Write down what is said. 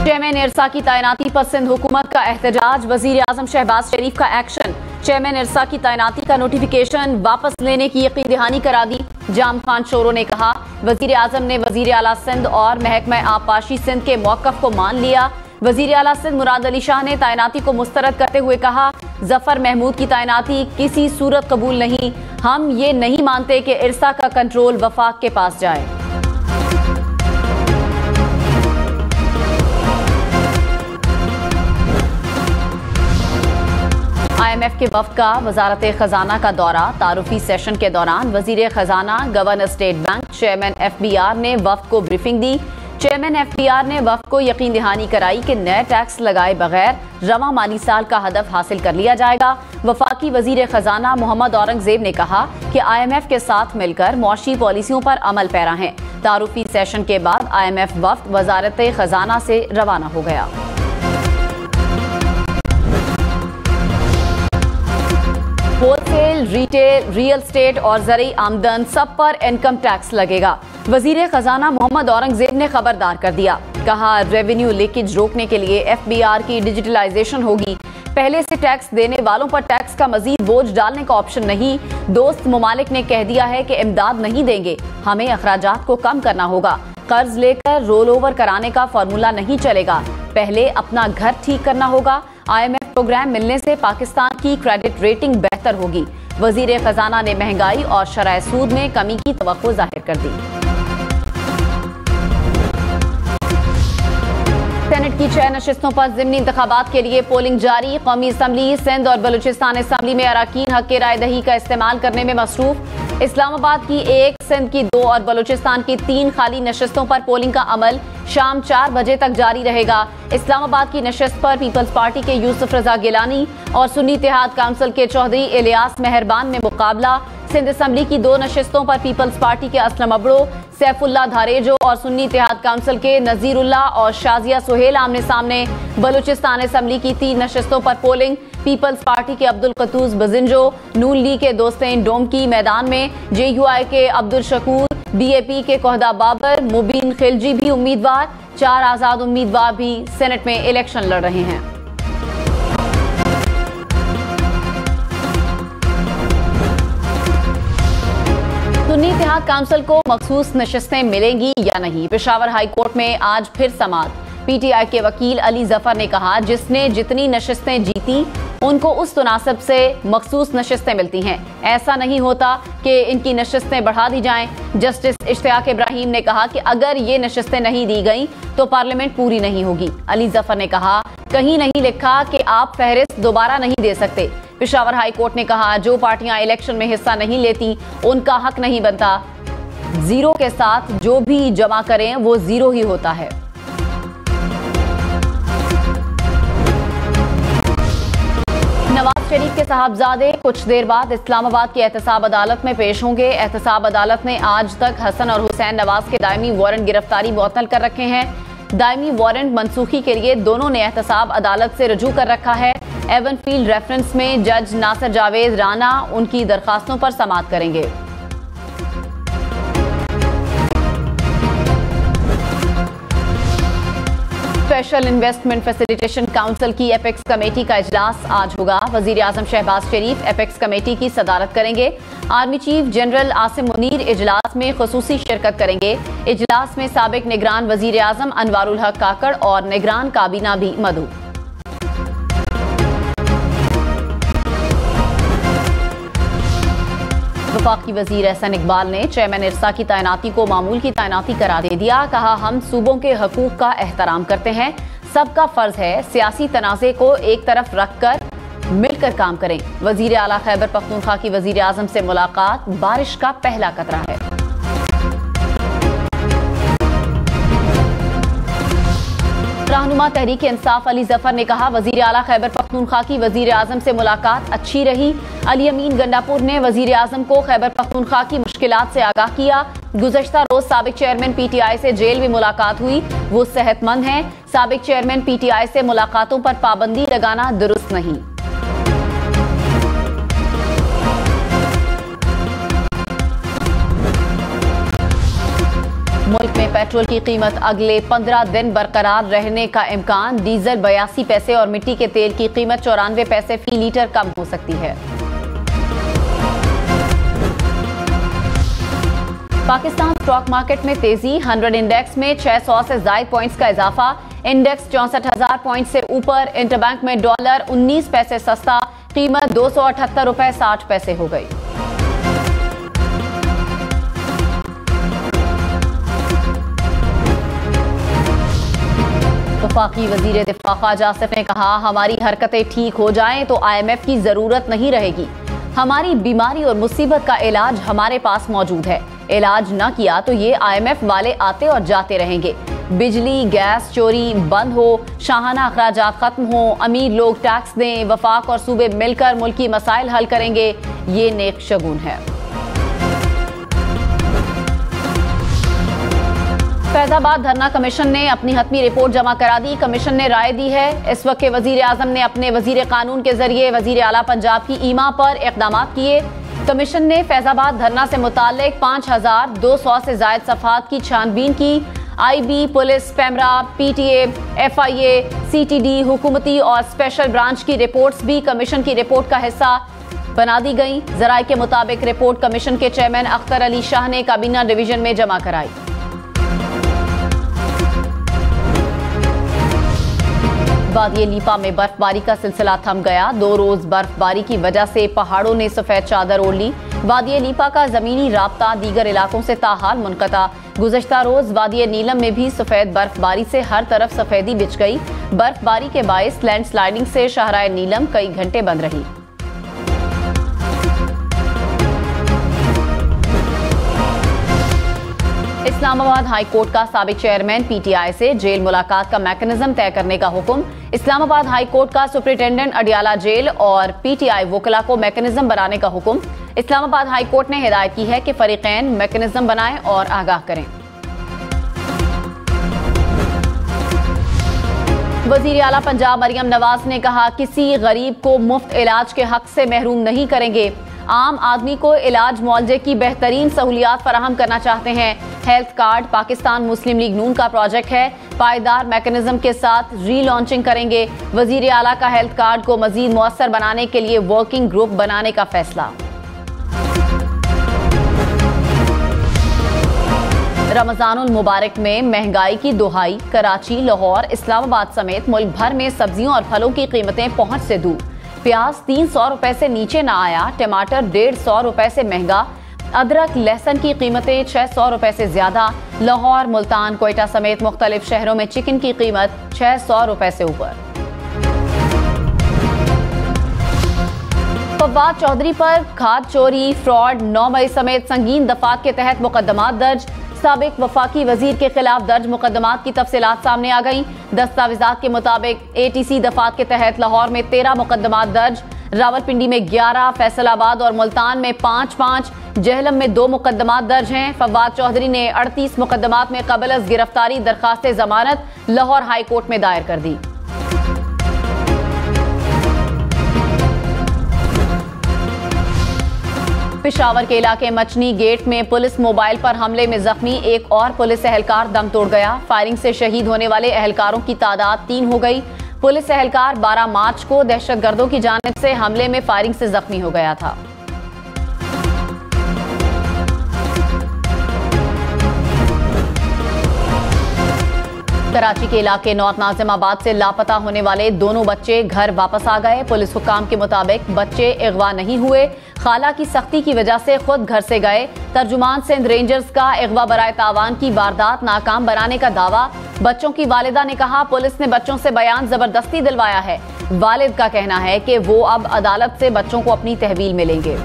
Chairman इरसा की तैनाती पर सिंध हुकूमत का एहतजाज, वजीर आजम शहबाज शरीफ का एक्शन। चेयरमैन इरसा की तैनाती का नोटिफिकेशन वापस लेने की यकीन दहानी करा दी। जाम खान शोरो ने कहा, वजीर आजम ने वजीर आला सिंध और महकमा आबपाशी सिंध के मौकफ को मान लिया। वजीर आला सिंध मुराद अली शाह ने तैनाती को मुस्तरद करते हुए कहा, जफर महमूद की तैनाती किसी सूरत कबूल नहीं। हम ये नहीं मानते कि इरसा का कंट्रोल वफाक के पास जाए। IMF के वफ्द का वजारत खजाना का दौरा, तारुफी सेशन के दौरान वजीर खजाना, governor state bank, chairman FBR ने वफ्द को ब्रीफिंग दी। चेयरमैन FBR ने वफ्द को यकीन दहानी कराई कि नए टैक्स लगाए बगैर रवां माली साल का हदफ हासिल कर लिया जाएगा। वफाकी वजीर खजाना मोहम्मद औरंगजेब ने कहा कि IMF के साथ मिलकर मुआशी पॉलिसियों पर अमल पैरा है। तारुफी सेशन के बाद IMF वफ्द वजारत खजाना से रवाना हो गया। होलसेल, रिटेल, रियल स्टेट और ज़रूरी आमदन सब पर इनकम टैक्स लगेगा। वजीर खजाना मोहम्मद औरंगजेब ने खबरदार कर दिया। कहा, रेवेन्यू लीकेज रोकने के लिए FBR की डिजिटलाइजेशन होगी। पहले से टैक्स देने वालों पर टैक्स का मजीद बोझ डालने का ऑप्शन नहीं। दोस्त ममालिक ने कह दिया है कि इमदाद नहीं देंगे, हमें अखराजात को कम करना होगा। कर्ज लेकर रोल ओवर कराने का फॉर्मूला नहीं चलेगा, पहले अपना घर ठीक करना होगा। IMF प्रोग्राम मिलने से पाकिस्तान की क्रेडिट रेटिंग बेहतर होगी। वजीर खजाना ने महंगाई और शरह सूद में कमी की तवक्को जाहिर कर दी। सेनेट की 6 नशिस्तों पर ज़िमनी इंतखाबात के लिए पोलिंग जारी। कौमी असम्बली सिंध और बलूचिस्तान असम्बली में अराकीन हक के राय दही का इस्तेमाल करने में मसरूफ। इस्लामाबाद की 1, सिंध की 2 और बलूचिस्तान की 3 खाली नशिस्तों पर पोलिंग का अमल शाम 4 बजे तक जारी रहेगा। इस्लामाबाद की नशिस्त पर पीपल्स पार्टी के यूसुफ रजा गिलानी और सुन्नी इत्तेहाद काउंसिल के चौधरी इलियास मेहरबान में मुकाबला। सिंध असम्बली की 2 नशिस्तों पर पीपल्स पार्टी के असलम अबड़ो, सैफुल्ला धारेजो और सुन्नी इत्तेहाद काउंसिल के नजीरुल्ला और शाजिया सुहेल आमने सामने। बलूचिस्तान असम्बली की 3 नशिस्तों पर पोलिंग। पीपल्स पार्टी के अब्दुल कतूस बजिंजो, नून लीग के दोस्तें डोमकी मैदान में, JUI के अब्दुल शकूर, BAP के कोहदा बाबर, मुबीन खिलजी भी उम्मीदवार। 4 आजाद उम्मीदवार भी सेनेट में इलेक्शन लड़ रहे हैं। सुन्नी इत्तेहाद काउंसिल को मखसूस नशिस्तें मिलेंगी या नहीं, पेशावर हाई कोर्ट में आज फिर समाअत। PTI के वकील अली जफर ने कहा, जिसने जितनी नशिस्तें जीती उनको उस तनासब से मखसूस नशिस्तें मिलती हैं। ऐसा नहीं होता कि इनकी नशिस्तें बढ़ा दी जाएं। जस्टिस इश्तियाक इब्राहिम ने कहा कि अगर ये नशिस्तें नहीं दी गईं तो पार्लियामेंट पूरी नहीं होगी। अली जफर ने कहा, कहीं नहीं लिखा कि आप फहरिस्त दोबारा नहीं दे सकते। पेशावर हाई कोर्ट ने कहा, जो पार्टियां इलेक्शन में हिस्सा नहीं लेती उनका हक नहीं बनता। जीरो के साथ जो भी जमा करें वो जीरो ही होता है। नवाज शरीफ के साहबजादे कुछ देर बाद इस्लामाबाद की एहतसाब अदालत में पेश होंगे। एहतसाब अदालत ने आज तक हसन और हुसैन नवाज के दायमी वारंट गिरफ्तारी मुअत्तल कर रखे हैं। दायमी वारंट मनसूखी के लिए दोनों ने एहतसाब अदालत से रजू कर रखा है। एवनफील्ड रेफरेंस में जज नासिर जावेद राना उनकी दरखास्तों पर समाअत करेंगे। स्पेशल इन्वेस्टमेंट फैसिलिटेशन काउंसिल की एपेक्स कमेटी का इजलास आज होगा। वजीर आजम शहबाज शरीफ एपेक्स कमेटी की सदारत करेंगे। Army chief general Asim Munir इजलास में खुसूसी शिरकत करेंगे। इजलास में साबिक निगरान वजीर आजम अनवारुल हक काकड़ और निगरान काबीना भी मदऊ। वफाकी वजीर एहसन इकबाल ने चेयरमैन इरसा की तैनाती को मामूल की तैनाती करार दे दिया। कहा, हम सूबों के हकूक का एहतराम करते हैं, सबका फर्ज है सियासी तनाज़े को एक तरफ रखकर मिलकर काम करें। वजीर आला खैबर पख्तूनख्वा की वजीर आजम से मुलाकात बारिश का पहला कतरा है। रहनुमा तहरीक इंसाफ अली जफर ने कहा, वजीर आला खैबर पख्तूनख्वा की वजीर आजम से मुलाकात अच्छी रही। अली अमीन गंडापुर ने वजीर आजम को खैबर पख्तूनख्वा की मुश्किलात से आगाह किया। गुज़श्ता रोज साबिक चेयरमैन PTI से जेल में मुलाकात हुई, वो सेहतमंद हैं। साबिक चेयरमैन PTI से मुलाकातों पर पाबंदी लगाना दुरुस्त नहीं। मुल्क में पेट्रोल की कीमत अगले 15 दिन बरकरार रहने का इम्कान। डीजल 82 पैसे और मिट्टी के तेल की कीमत 94 पैसे फी लीटर कम हो सकती है। पाकिस्तान स्टॉक मार्केट में तेजी। 100 इंडेक्स में 600 से ज्यादा पॉइंट्स का इजाफा। इंडेक्स 64,000 पॉइंट से ऊपर। इंटरबैंक में डॉलर 19 पैसे सस्ता, कीमत 278 रुपए 60 पैसे हो गई। वफाकी वजीर दिफा ख्वाजा आसिफ ने कहा, हमारी हरकतें ठीक हो जाएं तो IMF की जरूरत नहीं रहेगी। हमारी बीमारी और मुसीबत का इलाज हमारे पास मौजूद है। इलाज न किया तो ये IMF वाले आते और जाते रहेंगे। बिजली गैस चोरी बंद हो, शाहाना अखराजात खत्म हो, अमीर लोग टैक्स दें, वफाक और सूबे मिलकर मुल्की मसाइल हल करेंगे, ये नेक शगुन है। फैजाबाद धरना कमीशन ने अपनी हतमी रिपोर्ट जमा करा दी। कमीशन ने राय दी है। इस वक्त के वजीर आजम ने अपने वजीर कानून के जरिए वजीर आला पंजाब की ईमा पर इकदाम किए। कमीशन ने फैजाबाद धरना से मुताल्लिक 5200 से जायद सफात की छानबीन की। IB, police, PEMRA, PTA, FIA, CTD, हुकूमती और स्पेशल ब्रांच की रिपोर्ट्स भी कमीशन की रिपोर्ट का हिस्सा बना दी गई। जराये के मुताबिक रिपोर्ट कमीशन के चेयरमैन अख्तर अली शाह ने काबीना डिवीजन में जमा कराई। वादी लीपा में बर्फबारी का सिलसिला थम गया। 2 रोज बर्फबारी की वजह से पहाड़ों ने सफेद चादर ओढ़ ली। वादी लीपा का जमीनी राब्ता दीगर इलाकों से ताहाल मुनक़ता। गुज़श्ता रोज वादी नीलम में भी सफेद बर्फबारी से हर तरफ सफेदी बिछ गई। बर्फबारी के बायस लैंडस्लाइडिंग से शाहराए नीलम कई घंटे बंद रही। इस्लामाबाद हाई कोर्ट का साबिक चेयरमैन PTI से जेल मुलाकात का मैकेनिज्म तय करने का हुक्म। इस्लामाबाद हाई कोर्ट का सुप्रिंटेंडेंट अडियाला जेल और PTI वकला को मैकेनिज्म बनाने का हुक्म। इस्लामाबाद हाई कोर्ट ने हिदायत की है कि फरीकैन मैकेनिज्म बनाएं और आगाह करें। वजीर आला पंजाब मरियम नवाज ने कहा, किसी गरीब को मुफ्त इलाज के हक से महरूम नहीं करेंगे। आम आदमी को इलाज मुआवजे की बेहतरीन सहूलियात फराहम करना चाहते हैं। हेल्थ कार्ड पाकिस्तान मुस्लिम लीग नून का प्रोजेक्ट है। पायदार मैकेनिज्म के साथ री लॉन्चिंग करेंगे। वजीर आला का हेल्थ कार्ड को मजीद मुअस्सर बनाने के लिए वर्किंग ग्रुप बनाने का फैसला। रमजानुल मुबारक में महंगाई की दुहाई। कराची, लाहौर, इस्लामाबाद समेत मुल्क भर में सब्जियों और फलों की कीमतें पहुंच से दूर। प्याज 300 रुपए से नीचे न आया। टमाटर 150 रुपए से महंगा। अदरक लहसुन की कीमतें 600 रुपए से ज्यादा। लाहौर, मुल्तान, कोयटा समेत मुख्तलिफ शहरों में चिकन की कीमत 600 रुपए से ऊपर। फवाद चौधरी पर खाद चोरी, फ्रॉड, 9 मई समेत संगीन दफात के तहत मुकदमात दर्ज। साबिक वफाकी वजीर के खिलाफ दर्ज मुकदमात की तफसीलात सामने आ गई। दस्तावेजात के मुताबिक ATC दफात के तहत लाहौर में 13 मुकदमात दर्ज, रावलपिंडी में 11, फैसलाबाद और मुल्तान में 5-5, जहलम में 2 मुकदमात दर्ज हैं। फवाद चौधरी ने 38 मुकदमात में कबल अज़ गिरफ्तारी दरखास्त जमानत लाहौर हाई कोर्ट में दायर कर दी। पिशावर के इलाके मचनी गेट में पुलिस मोबाइल पर हमले में जख्मी एक और पुलिस एहलकार दम तोड़ गया। फायरिंग से शहीद होने वाले एहलकारों की तादाद 3 हो गई। पुलिस एहलकार 12 मार्च को दहशतगर्दों की जानिब से हमले में फायरिंग से जख्मी हो गया था। कराची के इलाके नॉर्थ नाजिमाबाद से लापता होने वाले दोनों बच्चे घर वापस आ गए। पुलिस हुक्काम के मुताबिक बच्चे अगवा नहीं हुए, खाला की सख्ती की वजह से खुद घर से गए। तर्जुमान सिंध रेंजर्स का अगवा बराए तावान की वारदात नाकाम बनाने का दावा। बच्चों की वालिदा ने कहा, पुलिस ने बच्चों से बयान जबरदस्ती दिलवाया है। वालिद का कहना है कि वो अब अदालत से बच्चों को अपनी तहवील में लेंगे।